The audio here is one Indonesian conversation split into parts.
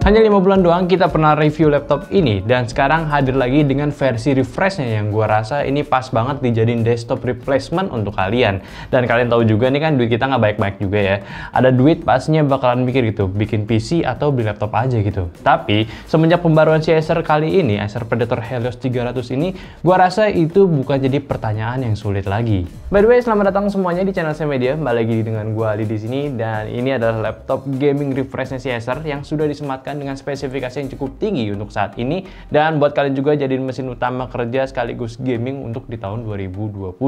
Hanya 5 bulan doang kita pernah review laptop ini dan sekarang hadir lagi dengan versi refreshnya yang gua rasa ini pas banget dijadiin desktop replacement untuk kalian. Dan kalian tahu juga nih kan duit kita nggak baik-baik juga ya. Ada duit pastinya bakalan mikir gitu, bikin PC atau beli laptop aja gitu. Tapi semenjak pembaruan si Acer kali ini, Acer Predator Helios 300 ini, gua rasa itu bukan jadi pertanyaan yang sulit lagi. By the way, selamat datang semuanya di channel saya Media. Balik lagi dengan gua Ali di sini dan ini adalah laptop gaming refreshnya si Acer yang sudah disematkan dengan spesifikasi yang cukup tinggi untuk saat ini dan buat kalian juga jadiin mesin utama kerja sekaligus gaming untuk di tahun 2020.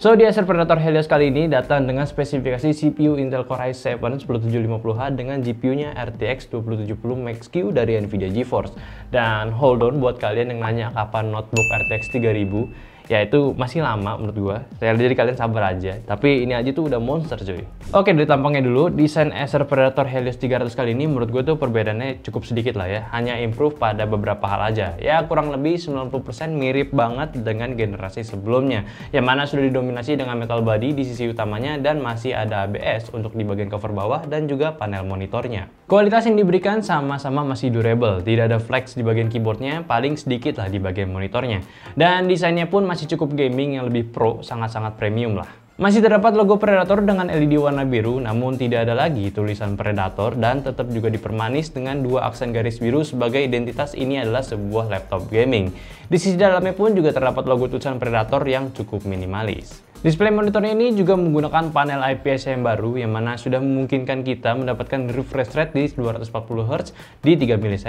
So, di Acer Predator Helios kali ini datang dengan spesifikasi CPU Intel Core i7 10750H dengan GPU-nya RTX 2070 Max-Q dari Nvidia GeForce. Dan hold on buat kalian yang nanya kapan notebook RTX 3000, ya itu masih lama menurut gua. Jadi kalian sabar aja. Tapi ini aja tuh udah monster cuy. Oke, dari tampangnya dulu, desain Acer Predator Helios 300 kali ini menurut gua tuh perbedaannya cukup sedikit lah ya. Hanya improve pada beberapa hal aja. Ya kurang lebih 90% mirip banget dengan generasi sebelumnya. Yang mana sudah didominasi dengan metal body di sisi utamanya dan masih ada ABS untuk di bagian cover bawah dan juga panel monitornya. Kualitas yang diberikan sama-sama masih durable. Tidak ada flex di bagian keyboardnya, paling sedikit lah di bagian monitornya. Dan desainnya pun masih cukup gaming yang lebih pro, sangat-sangat premium lah. Masih terdapat logo Predator dengan LED warna biru, namun tidak ada lagi tulisan Predator dan tetap juga dipermanis dengan dua aksen garis biru sebagai identitas ini adalah sebuah laptop gaming. Di sisi dalamnya pun juga terdapat logo tulisan Predator yang cukup minimalis. Display monitornya ini juga menggunakan panel IPS yang baru yang mana sudah memungkinkan kita mendapatkan refresh rate di 240Hz di 3 ms.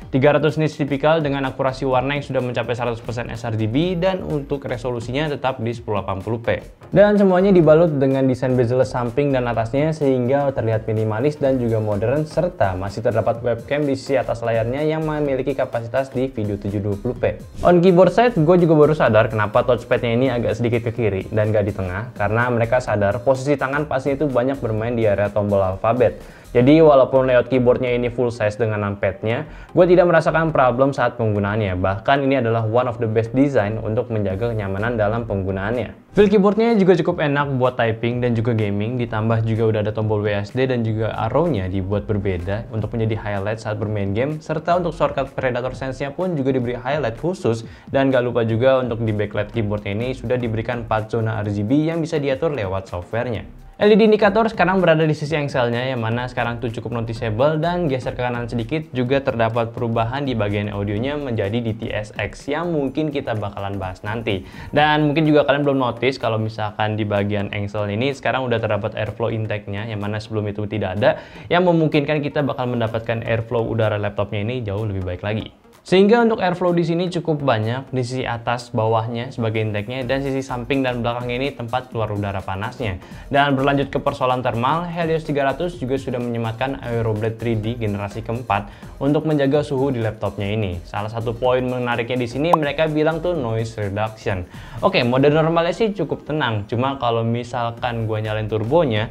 300 nits tipikal dengan akurasi warna yang sudah mencapai 100% sRGB dan untuk resolusinya tetap di 1080p. Dan semuanya dibalut dengan desain bezel samping dan atasnya sehingga terlihat minimalis dan juga modern serta masih terdapat webcam di sisi atas layarnya yang memiliki kapasitas di video 720p. On keyboard side, gue juga baru sadar kenapa touchpadnya ini agak sedikit ke kiri dan nggak di tengah karena mereka sadar posisi tangan pasti itu banyak bermain di area tombol alfabet. Jadi walaupun layout keyboardnya ini full size dengan numpadnya, gue tidak merasakan problem saat penggunaannya. Bahkan ini adalah one of the best design untuk menjaga kenyamanan dalam penggunaannya. Feel keyboardnya juga cukup enak buat typing dan juga gaming, ditambah juga udah ada tombol WSD dan juga arrow-nya dibuat berbeda untuk menjadi highlight saat bermain game, serta untuk shortcut Predator Sense-nya pun juga diberi highlight khusus, dan gak lupa juga untuk di backlight keyboardnya ini sudah diberikan 4 zona RGB yang bisa diatur lewat softwarenya. LED indikator sekarang berada di sisi engselnya yang mana sekarang tuh cukup noticeable dan geser ke kanan sedikit juga terdapat perubahan di bagian audionya menjadi DTS:X yang mungkin kita bakalan bahas nanti. Dan mungkin juga kalian belum notice kalau misalkan di bagian engsel ini sekarang udah terdapat airflow intake-nya yang mana sebelum itu tidak ada, yang memungkinkan kita bakal mendapatkan airflow udara laptopnya ini jauh lebih baik lagi. Sehingga untuk airflow di sini cukup banyak di sisi atas bawahnya sebagai intake-nya dan sisi samping dan belakangnya ini tempat keluar udara panasnya. Dan berlanjut ke persoalan thermal, Helios 300 juga sudah menyematkan Aeroblade 3D generasi keempat untuk menjaga suhu di laptopnya ini. Salah satu poin menariknya di sini mereka bilang tuh noise reduction. Oke, mode normalnya sih cukup tenang, cuma kalau misalkan gua nyalain turbonya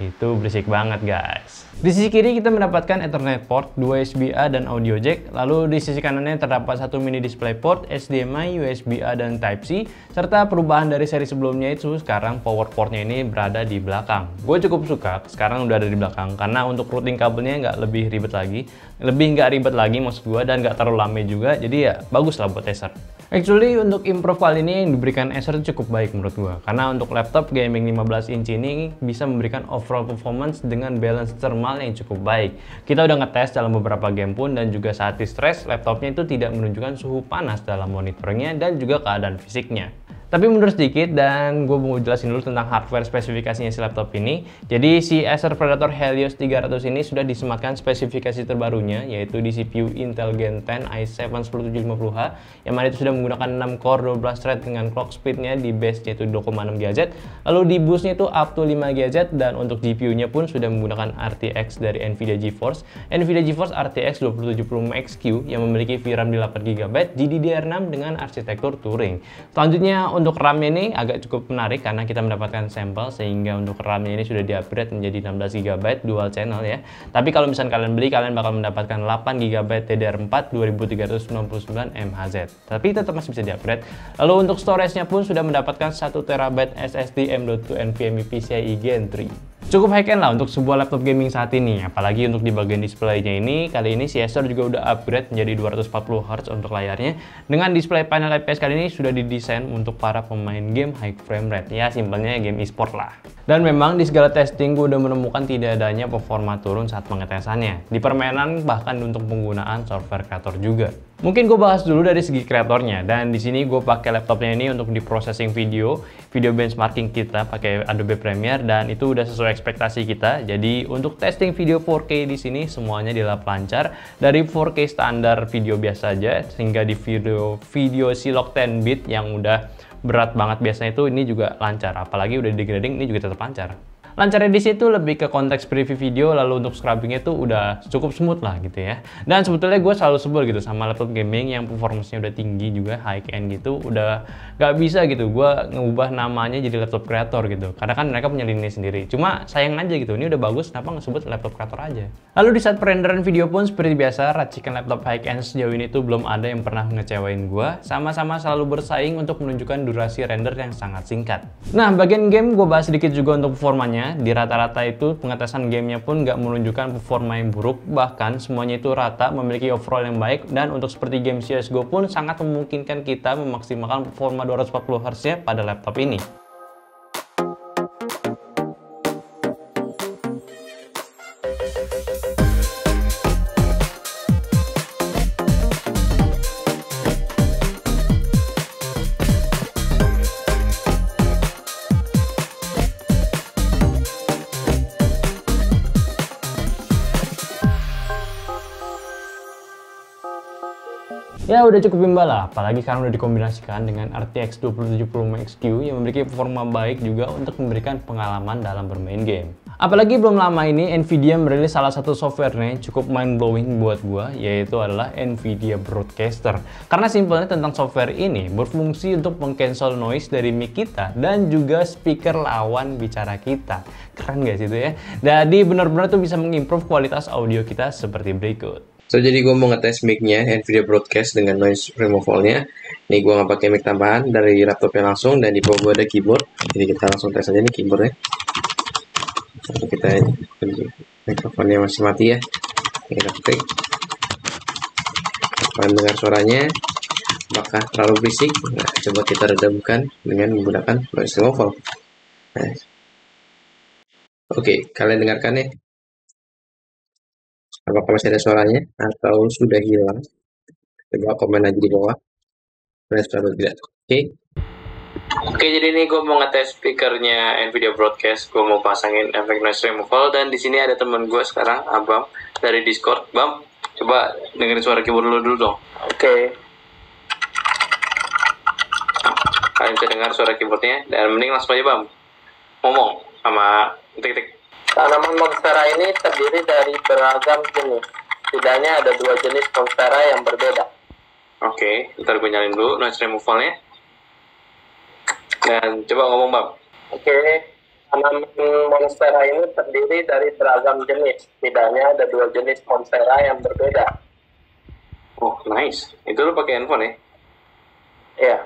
itu berisik banget guys. Di sisi kiri kita mendapatkan Ethernet port, 2 USB-A dan audio jack. Lalu di sisi kanannya terdapat satu mini display port, HDMI, USB-A dan Type-C. Serta perubahan dari seri sebelumnya itu sekarang power portnya ini berada di belakang. Gue cukup suka sekarang udah ada di belakang karena untuk routing kabelnya nggak lebih ribet lagi. Nggak ribet lagi maksud gue dan nggak terlalu lama juga. Jadi ya bagus lah buat Acer. Actually untuk improve kali ini yang diberikan Acer cukup baik menurut gue. Karena untuk laptop gaming 15 inch ini bisa memberikan overall performance dengan balance thermal yang cukup baik. Kita udah ngetes dalam beberapa game pun dan juga saat di stress laptopnya itu tidak menunjukkan suhu panas dalam monitornya dan juga keadaan fisiknya. Tapi mundur sedikit dan gue mau jelasin dulu tentang hardware spesifikasinya si laptop ini. Jadi si Acer Predator Helios 300 ini sudah disematkan spesifikasi terbarunya yaitu di CPU Intel Gen 10 i7 10750H yang mana itu sudah menggunakan 6 core 12 thread dengan clock speednya di base yaitu 2,6 GHz. Lalu di boostnya itu up to 5 GHz dan untuk GPU-nya pun sudah menggunakan RTX dari Nvidia GeForce RTX 2070 Max-Q yang memiliki VRAM di 8GB GDDR6 dengan arsitektur Turing. Selanjutnya untuk RAM-nya ini agak cukup menarik karena kita mendapatkan sampel sehingga untuk RAM-nya ini sudah di-upgrade menjadi 16GB dual channel ya. Tapi kalau misalnya kalian beli, kalian bakal mendapatkan 8GB DDR4 2399 MHz. Tapi tetap masih bisa di-upgrade. Lalu untuk storage-nya pun sudah mendapatkan 1TB SSD M.2 NVMe PCIe Gen 3. Cukup high-end lah untuk sebuah laptop gaming saat ini, apalagi untuk di bagian displaynya ini, kali ini si Acer juga udah upgrade menjadi 240Hz untuk layarnya. Dengan display panel IPS kali ini sudah didesain untuk para pemain game high frame rate, ya simpelnya game e-sport lah. Dan memang di segala testing gue udah menemukan tidak adanya performa turun saat pengetesannya, di permainan bahkan untuk penggunaan software kreator juga. Mungkin gue bahas dulu dari segi kreatornya, dan di sini gue pakai laptopnya ini untuk di processing video benchmarking kita pakai Adobe Premiere, dan itu udah sesuai ekspektasi kita. Jadi untuk testing video 4K di sini semuanya dilap lancar dari 4K standar video biasa aja hingga di video Silog 10 bit yang udah berat banget biasanya itu ini juga lancar, apalagi udah degrading ini juga tetap lancar. Lancarnya di situ lebih ke konteks preview video, lalu untuk scrubbingnya itu udah cukup smooth lah gitu ya. Dan sebetulnya gue selalu sebel gitu sama laptop gaming yang performance-nya udah tinggi juga, high end gitu, udah gak bisa gitu gue ngubah namanya jadi laptop creator gitu. Karena kan mereka punya lini sendiri. Cuma sayang aja gitu, ini udah bagus, kenapa nggak sebut laptop creator aja. Lalu di saat perenderan video pun seperti biasa, racikan laptop high end sejauh ini tuh belum ada yang pernah ngecewain gue. Sama-sama selalu bersaing untuk menunjukkan durasi render yang sangat singkat. Nah, bagian game gue bahas sedikit juga untuk performanya. Di rata-rata itu pengetesan gamenya pun nggak menunjukkan performa yang buruk, bahkan semuanya itu rata memiliki overall yang baik, dan untuk seperti game CSGO pun sangat memungkinkan kita memaksimalkan performa 240Hz-nya pada laptop ini. Ya udah cukup imbal lah, apalagi karena udah dikombinasikan dengan RTX 2070 Max Q yang memiliki performa baik juga untuk memberikan pengalaman dalam bermain game. Apalagi belum lama ini Nvidia merilis salah satu softwarenya cukup mind-blowing buat gua, yaitu adalah Nvidia Broadcaster. Karena simpelnya tentang software ini berfungsi untuk meng-cancel noise dari mic kita dan juga speaker lawan bicara kita. Keren gak sih itu ya? Jadi benar-benar tuh bisa mengimprove kualitas audio kita seperti berikut. So, jadi gue mau ngetes mic-nya Nvidia Broadcast dengan noise removal-nya. Nih gue nggak pakai mic tambahan dari laptopnya langsung, dan di bawah gue ada keyboard. Jadi kita langsung tes aja nih keyboardnya. Lalu kita mikrofonnya masih mati ya. Kita ketik. Kalian dengar suaranya, apakah terlalu berisik? Nah, coba kita redamkan dengan menggunakan noise removal. Nah. Oke, kalian dengarkan ya. Apakah masih ada suaranya atau sudah hilang? Coba komen aja di bawah. Sudah tidak. Oke, jadi ini gue mau ngetes speakernya Nvidia Broadcast. Gue mau pasangin efek noise removal, dan di sini ada temen gue sekarang, Abam dari Discord. Bam, coba dengerin suara keyboard dulu dong. Oke. Kalian bisa dengar suara keyboardnya, dan mending langsung aja Bam ngomong sama ketik-ketik. Tanaman monstera ini terdiri dari beragam jenis. Setidaknya ada 2 jenis monstera yang berbeda. Oke, ntar gue nyalin dulu noise removalnya. Dan coba ngomong Bang. Oke, tanaman monstera ini terdiri dari beragam jenis. Setidaknya ada 2 jenis monstera yang berbeda. Oh, nice. Itu lu pakai handphone ya? Iya.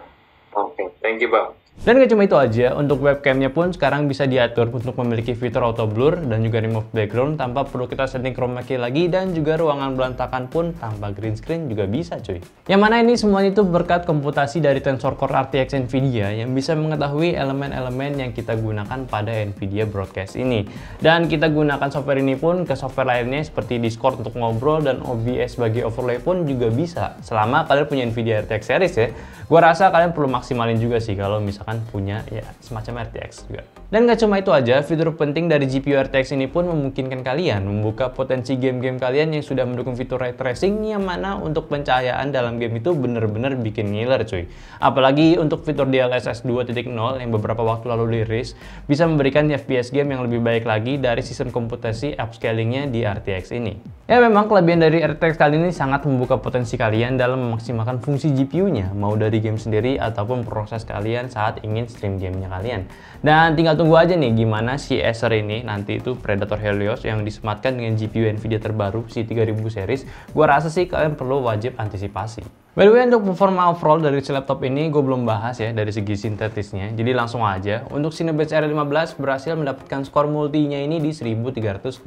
Oke, thank you Bang. Dan gak cuma itu aja, untuk webcamnya pun sekarang bisa diatur untuk memiliki fitur auto blur dan juga remove background tanpa perlu kita setting chroma key lagi, dan juga ruangan berantakan pun tanpa green screen juga bisa cuy. Yang mana ini semuanya itu berkat komputasi dari Tensor Core RTX Nvidia yang bisa mengetahui elemen-elemen yang kita gunakan pada Nvidia Broadcast ini. Dan kita gunakan software ini pun ke software lainnya seperti Discord untuk ngobrol, dan OBS bagi overlay pun juga bisa. Selama kalian punya Nvidia RTX series ya, gua rasa kalian perlu maksimalin juga sih kalau misalkan punya ya semacam RTX juga. Dan gak cuma itu aja, fitur penting dari GPU RTX ini pun memungkinkan kalian membuka potensi game-game kalian yang sudah mendukung fitur ray tracing, yang mana untuk pencahayaan dalam game itu bener-bener bikin ngiler cuy. Apalagi untuk fitur DLSS 2.0 yang beberapa waktu lalu dirilis, bisa memberikan FPS game yang lebih baik lagi dari sistem komputasi upscalingnya di RTX ini. Ya memang kelebihan dari RTX kali ini sangat membuka potensi kalian dalam memaksimalkan fungsi GPU-nya, mau dari game sendiri ataupun proses kalian saat ingin stream gamenya kalian. Dan tinggal tunggu aja nih gimana si Acer ini nanti itu Predator Helios yang disematkan dengan GPU Nvidia terbaru si 3000 series. Gua rasa sih kalian perlu wajib antisipasi. By the way, untuk performa overall dari si laptop ini gue belum bahas ya dari segi sintetisnya. Jadi langsung aja, untuk Cinebench R15 berhasil mendapatkan skor multinya ini di 1309,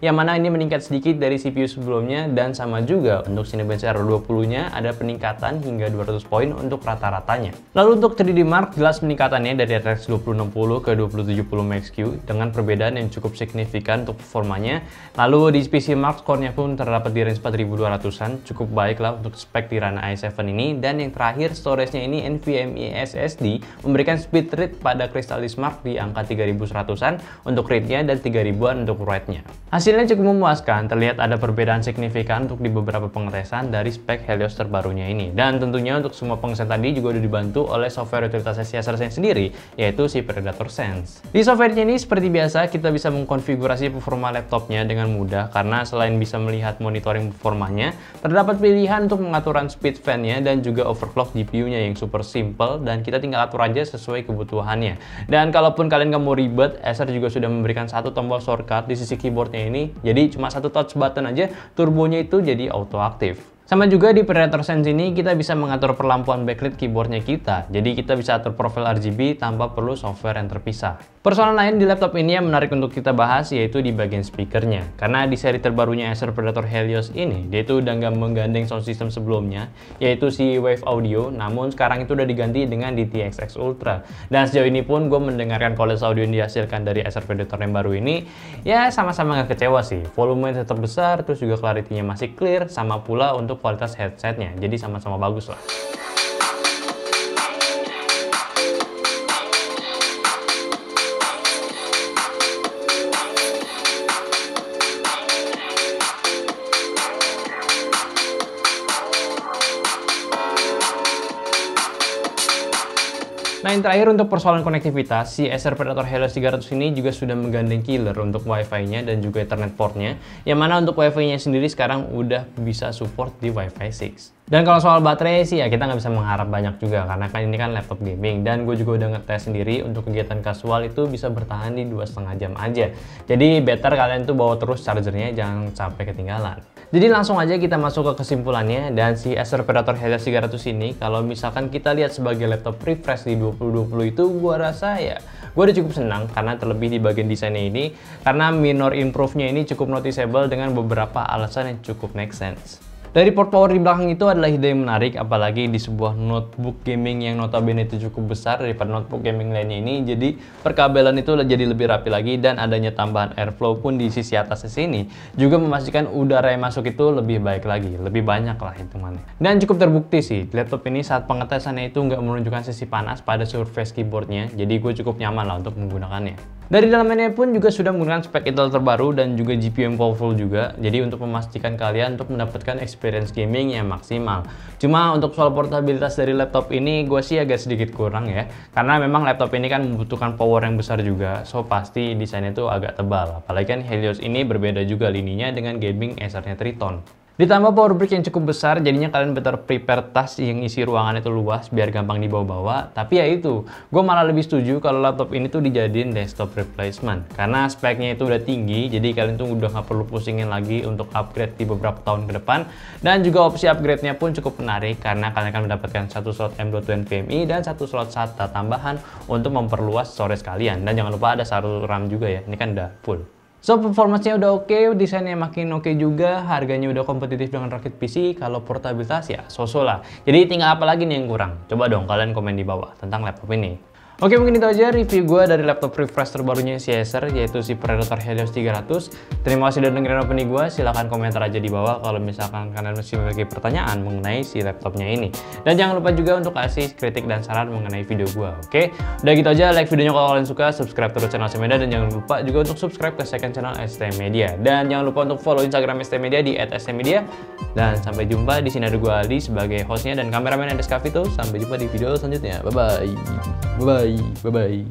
yang mana ini meningkat sedikit dari CPU sebelumnya, dan sama juga untuk Cinebench R20-nya ada peningkatan hingga 200 poin untuk rata-ratanya. Lalu untuk 3D Mark jelas peningkatannya dari RTX 2060 ke 2070 Max-Q dengan perbedaan yang cukup signifikan untuk performanya. Lalu di PC Mark skornya pun terdapat di range 4200-an, cukup baik lah untuk spek di Rana i7 ini. Dan yang terakhir, storage-nya ini NVMe SSD memberikan speed read pada Crystal Mark di angka 3100-an untuk read-nya dan 3000-an untuk write-nya. Hasilnya cukup memuaskan, terlihat ada perbedaan signifikan untuk di beberapa pengetesan dari spek Helios terbarunya ini. Dan tentunya untuk semua pengetesan tadi juga udah dibantu oleh software utilitas Acer sendiri, yaitu si Predator Sense. Di software-nya ini seperti biasa kita bisa mengkonfigurasi performa laptopnya dengan mudah, karena selain bisa melihat monitoring performanya, terdapat pilihan untuk mengatur speed fan-nya dan juga overclock GPU-nya yang super simple, dan kita tinggal atur aja sesuai kebutuhannya. Dan kalaupun kalian nggak mau ribet, Acer juga sudah memberikan satu tombol shortcut di sisi keyboardnya ini, jadi cuma satu touch button aja, turbonya itu jadi auto aktif. Sama juga di Predator Sense ini kita bisa mengatur perlampuan backlit keyboardnya kita, jadi kita bisa atur profil RGB tanpa perlu software yang terpisah. Persoalan lain di laptop ini yang menarik untuk kita bahas yaitu di bagian speakernya, karena di seri terbarunya Acer Predator Helios ini dia itu udah nggak menggandeng sound system sebelumnya, yaitu si Wave Audio, namun sekarang itu udah diganti dengan DTS:X Ultra. Dan sejauh ini pun gue mendengarkan kualitas audio yang dihasilkan dari Acer Predator yang baru ini, ya sama-sama nggak kecewa sih. Volumenya tetap besar, terus juga clarity-nya masih clear, sama pula untuk kualitas headsetnya, jadi sama-sama bagus lah. Nah, yang terakhir untuk persoalan konektivitas, si Acer Predator Helios 300 ini juga sudah menggandeng killer untuk Wi-Fi-nya dan juga Ethernet port-nya, yang mana untuk Wi-Fi-nya sendiri sekarang udah bisa support di Wi-Fi 6. Dan kalau soal baterai sih ya kita nggak bisa mengharap banyak juga, karena kan ini kan laptop gaming, dan gue juga udah ngetes sendiri untuk kegiatan kasual itu bisa bertahan di 2,5 jam aja. Jadi better kalian tuh bawa terus chargernya, jangan sampai ketinggalan. Jadi langsung aja kita masuk ke kesimpulannya, dan si Acer Predator Helios 300 ini kalau misalkan kita lihat sebagai laptop refresh di 2020 itu gue rasa ya gue udah cukup senang, karena terlebih di bagian desainnya ini, karena minor improve-nya ini cukup noticeable dengan beberapa alasan yang cukup make sense. Dari port power di belakang itu adalah ide yang menarik, apalagi di sebuah notebook gaming yang notabene itu cukup besar daripada notebook gaming lainnya ini. Jadi perkabelan itu jadi lebih rapi lagi, dan adanya tambahan airflow pun di sisi atas sini juga memastikan udara yang masuk itu lebih baik lagi, lebih banyak lah hitungannya. Dan cukup terbukti sih, laptop ini saat pengetesannya itu nggak menunjukkan sisi panas pada surface keyboardnya, jadi gue cukup nyaman lah untuk menggunakannya. Dari dalamnya pun juga sudah menggunakan spek Intel terbaru dan juga GPU yang powerful juga, jadi untuk memastikan kalian untuk mendapatkan experience gaming yang maksimal. Cuma untuk soal portabilitas dari laptop ini gue sih agak sedikit kurang ya, karena memang laptop ini kan membutuhkan power yang besar juga, so pasti desainnya itu agak tebal. Apalagi kan Helios ini berbeda juga lininya dengan gaming Acer-nya Triton. Ditambah power brick yang cukup besar, jadinya kalian better prepare tas yang isi ruangan itu luas biar gampang dibawa-bawa. Tapi ya itu, gue malah lebih setuju kalau laptop ini tuh dijadiin desktop replacement, karena speknya itu udah tinggi, jadi kalian tuh udah nggak perlu pusingin lagi untuk upgrade di beberapa tahun ke depan. Dan juga opsi upgrade-nya pun cukup menarik, karena kalian akan mendapatkan satu slot M.2 NVMe dan satu slot SATA tambahan untuk memperluas storage kalian. Dan jangan lupa ada satu RAM juga ya, ini kan udah full. So, performance-nya udah oke, desainnya makin oke juga, harganya udah kompetitif dengan rakit PC, kalau portabilitas ya so-so lah. Jadi tinggal apa lagi nih yang kurang? Coba dong kalian komen di bawah tentang laptop ini. Oke, mungkin itu aja review gue dari laptop refresh terbarunya si Acer, yaitu si Predator Helios 300. Terima kasih udah dengerin opini gue, silahkan komentar aja di bawah kalau misalkan kalian masih memiliki pertanyaan mengenai si laptopnya ini. Dan jangan lupa juga untuk kasih kritik dan saran mengenai video gue, oke? Udah gitu aja, like videonya kalau kalian suka, subscribe terus channel ST Media, dan jangan lupa juga untuk subscribe ke second channel ST Media. Dan jangan lupa untuk follow Instagram ST Media di @stmedia. Dan sampai jumpa, di sini ada gue Aldi sebagai hostnya dan kameramen Andes Cavito. Sampai jumpa di video selanjutnya, bye-bye. Bye-bye. Bye-bye.